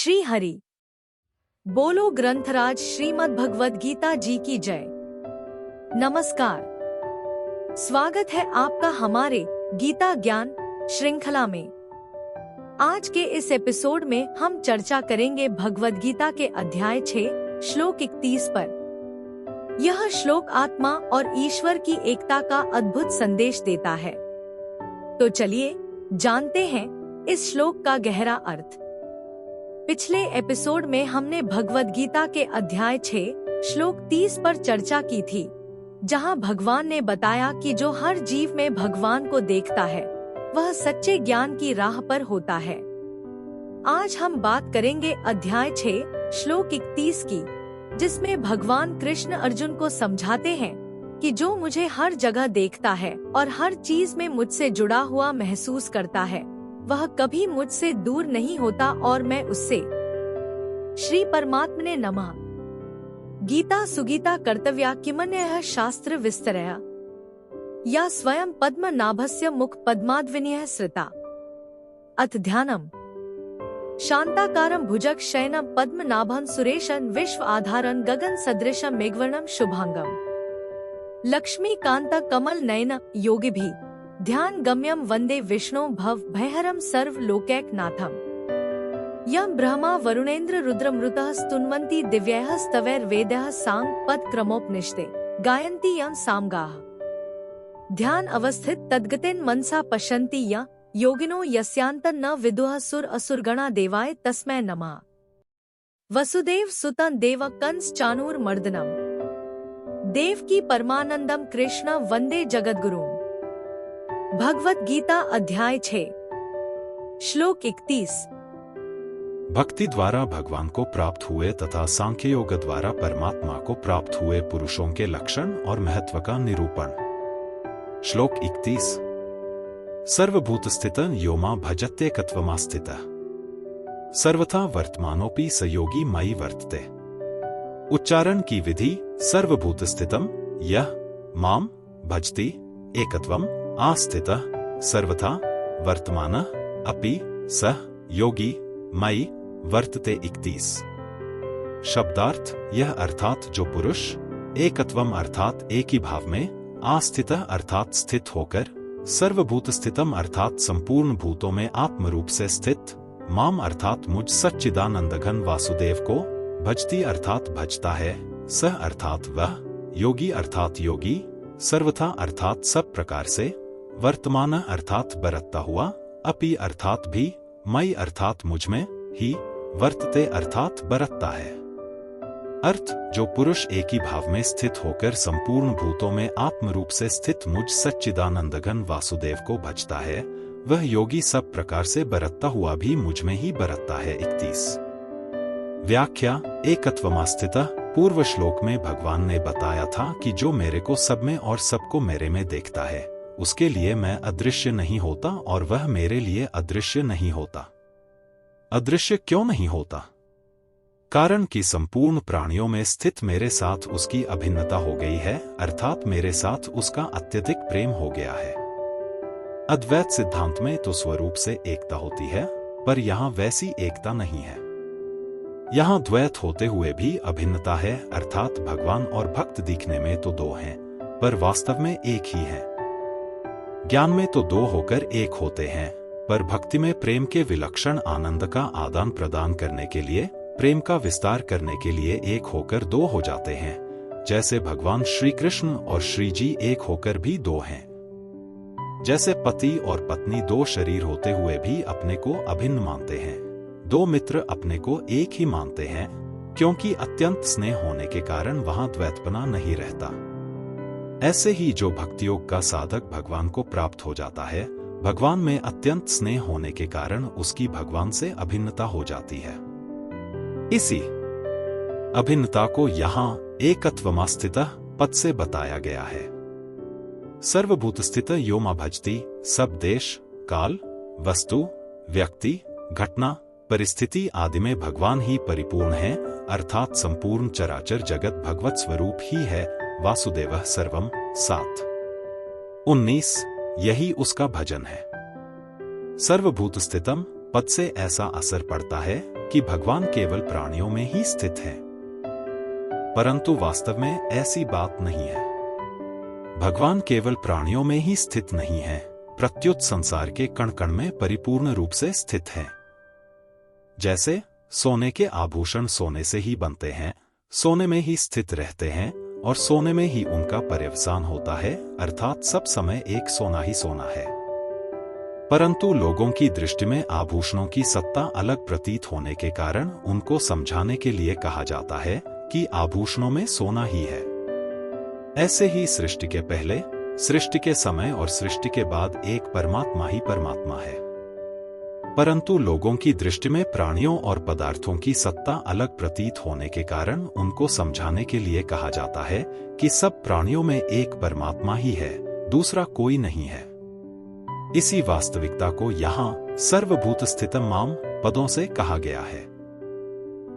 श्री हरि बोलो ग्रंथराज श्रीमद् भगवद गीता जी की जय। नमस्कार, स्वागत है आपका हमारे गीता ज्ञान श्रृंखला में। आज के इस एपिसोड में हम चर्चा करेंगे भगवद गीता के अध्याय 6 श्लोक 31 पर। यह श्लोक आत्मा और ईश्वर की एकता का अद्भुत संदेश देता है। तो चलिए जानते हैं इस श्लोक का गहरा अर्थ। पिछले एपिसोड में हमने भगवद गीता के अध्याय 6 श्लोक 30 पर चर्चा की थी, जहां भगवान ने बताया कि जो हर जीव में भगवान को देखता है वह सच्चे ज्ञान की राह पर होता है। आज हम बात करेंगे अध्याय 6 श्लोक 31 की, जिसमें भगवान कृष्ण अर्जुन को समझाते हैं कि जो मुझे हर जगह देखता है और हर चीज में मुझसे जुड़ा हुआ महसूस करता है वह कभी मुझसे दूर नहीं होता और मैं उससे। श्री परमात्मने नमः। गीता सुगीता कर्तव्या किमन्यः शास्त्र विस्तरया या स्वयं पद्म नाभस्य मुख पद्माद्विनयः श्रिता। अथ ध्यानम्। शांताकारं भुजग शयनं पद्म नाभं सुरेशं विश्व आधारं गगन सदृशं मेघवर्णं शुभांगम। लक्ष्मीकांत कमल नयन योगिभिः ध्यान गम्यम वंदे विष्णु भव भयहरम सर्व लोकैकनाथम। यम ब्रह्मा वरुणेन्द्र रुद्रमृतः स्तुन्वन्ति दिव्यैः स्तवैर्वेदैः सांग पद क्रमोपनिषदे गायन्ति यं सामगाः। ध्यान अवस्थित तद्गतेन मनसा पश्यन्ति य योगिनो यस्यान्तं न विदुः सुर असुरगणा देवाय तस्मै नमः। वसुदेव सुतं देव कंस चाणूरमर्दनम। देवकी परमानंदम कृष्ण वंदे जगद्गुरुम्। भगवत गीता अध्याय 6 श्लोक 31। भक्ति द्वारा भगवान को प्राप्त हुए तथा सांख्य योग द्वारा परमात्मा को प्राप्त हुए पुरुषों के लक्षण और महत्व का निरूपण। श्लोक 31। सर्वभूत स्थितं यो मां भजत्येकत्वमास्थितः सर्वथा वर्तमानोऽपि स योगी मयि वर्तते। उच्चारण की विधि। सर्वभूत स्थितम यह मां भजति एकत्वम आस्थितः सर्वथा वर्तमानः अपि सः योगी मयि वर्तते। 31। शब्दार्थ। यह अर्थात जो पुरुष एकत्वम अर्थात एक ही भाव में, आस्थितः अर्थात स्थित होकर, सर्वभूत स्थितम अर्थात संपूर्ण भूतों में आत्म रूप से स्थित, माम अर्थात मुझ सच्चिदानंदघन वासुदेव को, भजती अर्थात भजता है, सह अर्थात वह, योगी अर्थात योगी, सर्वथा अर्थात सब प्रकार से, वर्तमान अर्थात बरतता हुआ, अपि अर्थात भी, मई अर्थात मुझ में, ही, वर्तते अर्थात बरतता है। अर्थ। जो पुरुष एक ही भाव में स्थित होकर संपूर्ण भूतों में आत्म रूप से स्थित मुझ सच्चिदानंदघन वासुदेव को भजता है वह योगी सब प्रकार से बरतता हुआ भी मुझ में ही बरतता है। 31। व्याख्या। एकत्वमास्थितः। पूर्व श्लोक में भगवान ने बताया था कि जो मेरे को सब में और सबको मेरे में देखता है उसके लिए मैं अदृश्य नहीं होता और वह मेरे लिए अदृश्य नहीं होता। अदृश्य क्यों नहीं होता? कारण कि संपूर्ण प्राणियों में स्थित मेरे साथ उसकी अभिन्नता हो गई है, अर्थात मेरे साथ उसका अत्यधिक प्रेम हो गया है। अद्वैत सिद्धांत में तो स्वरूप से एकता होती है, पर यहाँ वैसी एकता नहीं है। यहाँ द्वैत होते हुए भी अभिन्नता है, अर्थात भगवान और भक्त दिखने में तो दो हैं, पर वास्तव में एक ही है। ज्ञान में तो दो होकर एक होते हैं, पर भक्ति में प्रेम के विलक्षण आनंद का आदान प्रदान करने के लिए, प्रेम का विस्तार करने के लिए एक होकर दो हो जाते हैं। जैसे भगवान श्री कृष्ण और श्री जी एक होकर भी दो हैं। जैसे पति और पत्नी दो शरीर होते हुए भी अपने को अभिन्न मानते हैं, दो मित्र अपने को एक ही मानते हैं, क्योंकि अत्यंत स्नेह होने के कारण वहां द्वैतपना नहीं रहता। ऐसे ही जो भक्ति योग का साधक भगवान को प्राप्त हो जाता है, भगवान में अत्यंत स्नेह होने के कारण उसकी भगवान से अभिन्नता हो जाती है। इसी अभिन्नता को यहाँ एकत्वमास्थितः पद से बताया गया है। सर्वभूत स्थित यो मां भजति। सब देश, काल, वस्तु, व्यक्ति, घटना, परिस्थिति आदि में भगवान ही परिपूर्ण है, अर्थात संपूर्ण चराचर जगत भगवत स्वरूप ही है। वासुदेवः सर्वम। 7। 19। यही उसका भजन है। सर्वभूत स्थितम पद से ऐसा असर पड़ता है कि भगवान केवल प्राणियों में ही स्थित है, परंतु वास्तव में ऐसी बात नहीं है। भगवान केवल प्राणियों में ही स्थित नहीं है, प्रत्युत संसार के कण कण में परिपूर्ण रूप से स्थित है। जैसे सोने के आभूषण सोने से ही बनते हैं, सोने में ही स्थित रहते हैं और सोने में ही उनका पर्यवसान होता है, अर्थात सब समय एक सोना ही सोना है। परंतु लोगों की दृष्टि में आभूषणों की सत्ता अलग प्रतीत होने के कारण उनको समझाने के लिए कहा जाता है कि आभूषणों में सोना ही है। ऐसे ही सृष्टि के पहले, सृष्टि के समय और सृष्टि के बाद एक परमात्मा ही परमात्मा है। परंतु लोगों की दृष्टि में प्राणियों और पदार्थों की सत्ता अलग प्रतीत होने के कारण उनको समझाने के लिए कहा जाता है कि सब प्राणियों में एक परमात्मा ही है, दूसरा कोई नहीं है। इसी वास्तविकता को यहाँ सर्वभूत स्थितम माम पदों से कहा गया है।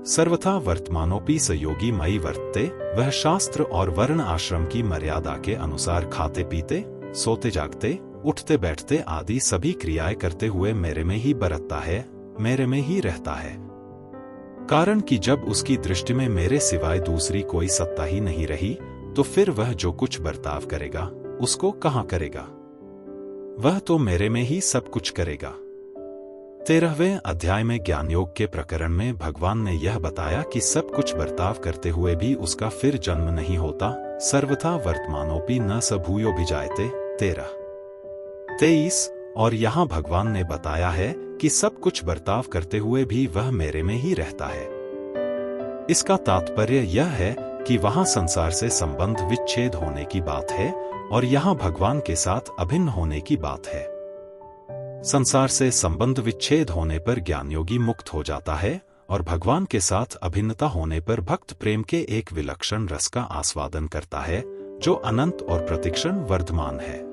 सर्वथा वर्तमानोपि स योगी मयि वर्तते, वह शास्त्र और वर्ण आश्रम की मर्यादा के अनुसार खाते पीते, सोते जागते, उठते बैठते आदि सभी क्रियाएं करते हुए मेरे में ही बरतता है, मेरे में ही रहता है। कारण कि जब उसकी दृष्टि में मेरे सिवाय दूसरी कोई सत्ता ही नहीं रही, तो फिर वह जो कुछ बर्ताव करेगा उसको कहाँ करेगा? वह तो मेरे में ही सब कुछ करेगा। 13वें अध्याय में ज्ञान योग के प्रकरण में भगवान ने यह बताया कि सब कुछ बर्ताव करते हुए भी उसका फिर जन्म नहीं होता। सर्वथा वर्तमानोपि न स भूयो भिजायते 13-23। और यहाँ भगवान ने बताया है कि सब कुछ बर्ताव करते हुए भी वह मेरे में ही रहता है। इसका तात्पर्य यह है कि वहां संसार से संबंध विच्छेद होने की बात है और यहाँ भगवान के साथ अभिन्न होने की बात है। संसार से संबंध विच्छेद होने पर ज्ञानयोगी मुक्त हो जाता है और भगवान के साथ अभिन्नता होने पर भक्त प्रेम के एक विलक्षण रस का आस्वादन करता है, जो अनंत और प्रतिक्षण वर्धमान है।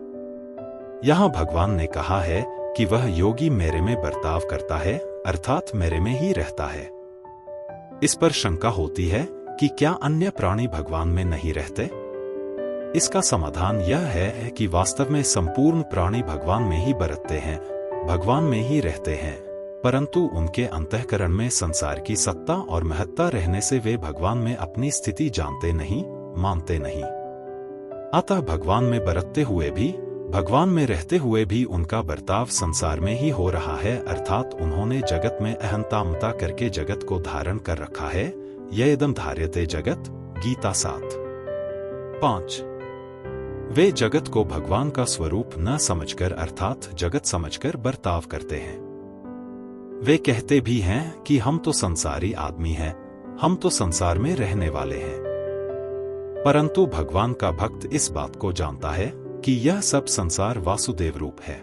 यहाँ भगवान ने कहा है कि वह योगी मेरे में बर्ताव करता है, अर्थात मेरे में ही रहता है। इस पर शंका होती है कि क्या अन्य प्राणी भगवान में नहीं रहते? इसका समाधान यह है कि वास्तव में संपूर्ण प्राणी भगवान में ही बरतते हैं, भगवान में ही रहते हैं, परंतु उनके अंतःकरण में संसार की सत्ता और महत्ता रहने से वे भगवान में अपनी स्थिति जानते नहीं, मानते नहीं। अतः भगवान में बरतते हुए भी, भगवान में रहते हुए भी उनका बर्ताव संसार में ही हो रहा है, अर्थात उन्होंने जगत में अहंता ममता करके जगत को धारण कर रखा है। यदम धार्यते जगत, गीता 7:5। वे जगत को भगवान का स्वरूप न समझकर अर्थात जगत समझकर बर्ताव करते हैं। वे कहते भी हैं कि हम तो संसारी आदमी हैं, हम तो संसार में रहने वाले हैं। परंतु भगवान का भक्त इस बात को जानता है कि यह सब संसार वासुदेव रूप है।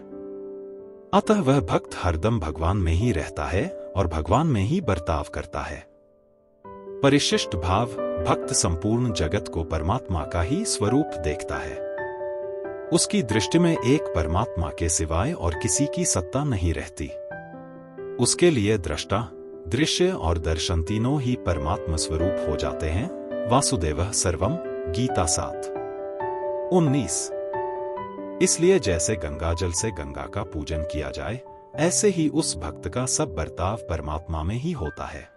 अतः वह भक्त हरदम भगवान में ही रहता है और भगवान में ही बर्ताव करता है। परिशिष्ट भाव भक्त संपूर्ण जगत को परमात्मा का ही स्वरूप देखता है। उसकी दृष्टि में एक परमात्मा के सिवाय और किसी की सत्ता नहीं रहती। उसके लिए दृष्टा, दृश्य और दर्शन तीनों ही परमात्मा स्वरूप हो जाते हैं। वासुदेवः सर्वम, गीता 7:19। इसलिए जैसे गंगाजल से गंगा का पूजन किया जाए, ऐसे ही उस भक्त का सब बर्ताव परमात्मा में ही होता है।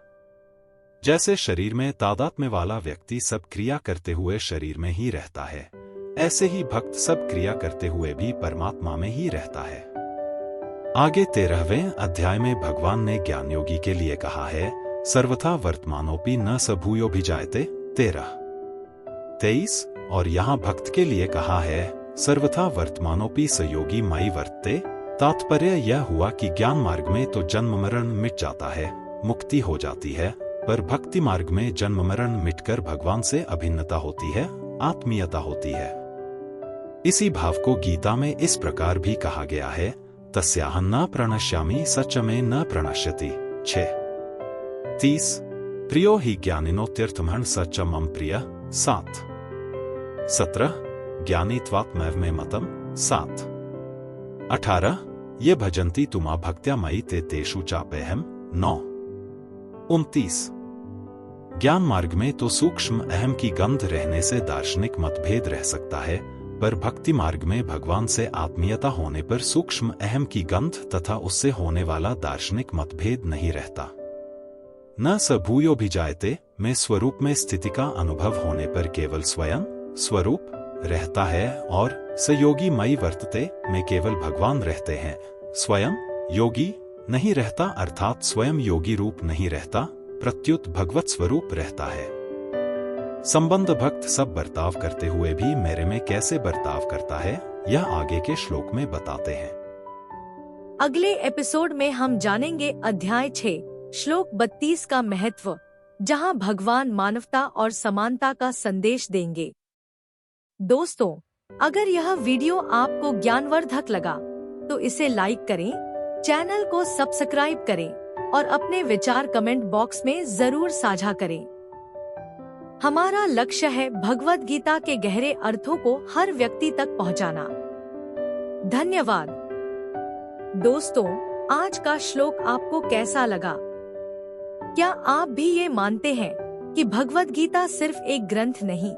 जैसे शरीर में तादात्म्य वाला व्यक्ति सब क्रिया करते हुए शरीर में ही रहता है, ऐसे ही भक्त सब क्रिया करते हुए भी परमात्मा में ही रहता है। आगे 13वें अध्याय में भगवान ने ज्ञानयोगी के लिए कहा है, सर्वथा वर्तमानोपि न स भूयो भिजायते 13-23। और यहाँ भक्त के लिए कहा है, सर्वथा वर्तमानोपि स योगी मयि वर्तते। तात्पर्य यह हुआ कि ज्ञान मार्ग में तो जन्म मरण मिट जाता है, मुक्ति हो जाती है, पर भक्ति मार्ग में जन्म मरण मिटकर भगवान से अभिन्नता होती है, आत्मीयता होती है। इसी भाव को गीता में इस प्रकार भी कहा गया है, तस्याहं न प्रणश्यामि सच में न प्रणश्यति 6:30। प्रियो हि ज्ञानिनोत्यर्थमहं सच मम प्रिय 7:17। ज्ञानी त्वात्मैव मे मतम 7:18। ये भजन्ति तुमा भक्त्या मयि ते तेषु चाप्यहम् 9:29। ज्ञान मार्ग में तो सूक्ष्म अहम की गंध रहने से दार्शनिक मतभेद रह सकता है, पर भक्ति मार्ग में भगवान से आत्मीयता होने पर सूक्ष्म अहम की गंध तथा उससे होने वाला दार्शनिक मतभेद नहीं रहता। न स भूयोऽभिजायते में स्वरूप में स्थिति का अनुभव होने पर केवल स्वयं स्वरूप रहता है और स योगी मयि वर्तते में केवल भगवान रहते हैं। स्वयं योगी नहीं रहता अर्थात स्वयं योगी रूप नहीं रहता, प्रत्युत भगवत स्वरूप रहता है। संबंध भक्त सब बर्ताव करते हुए भी मेरे में कैसे बर्ताव करता है, यह आगे के श्लोक में बताते हैं। अगले एपिसोड में हम जानेंगे अध्याय 6 श्लोक 32 का महत्व, जहां भगवान मानवता और समानता का संदेश देंगे। दोस्तों, अगर यह वीडियो आपको ज्ञानवर्धक लगा तो इसे लाइक करें, चैनल को सब्सक्राइब करें और अपने विचार कमेंट बॉक्स में जरूर साझा करें। हमारा लक्ष्य है भगवद गीता के गहरे अर्थों को हर व्यक्ति तक पहुंचाना। धन्यवाद। दोस्तों, आज का श्लोक आपको कैसा लगा? क्या आप भी ये मानते हैं कि भगवद गीता सिर्फ एक ग्रंथ नहीं,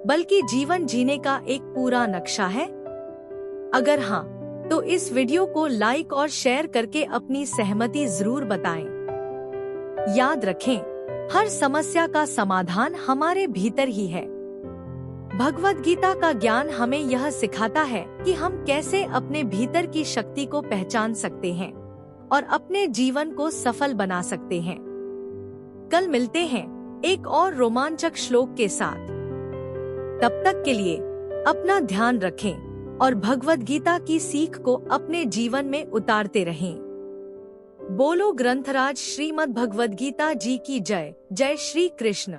बल्कि जीवन जीने का एक पूरा नक्शा है? अगर हाँ, तो इस वीडियो को लाइक और शेयर करके अपनी सहमति जरूर बताएं। याद रखें, हर समस्या का समाधान हमारे भीतर ही है। भगवद गीता का ज्ञान हमें यह सिखाता है कि हम कैसे अपने भीतर की शक्ति को पहचान सकते हैं और अपने जीवन को सफल बना सकते हैं। कल मिलते हैं एक और रोमांचक श्लोक के साथ। तब तक के लिए अपना ध्यान रखें और भगवद गीता की सीख को अपने जीवन में उतारते रहें। बोलो ग्रंथराज श्रीमद् भगवद गीता जी की जय। जय श्री कृष्ण।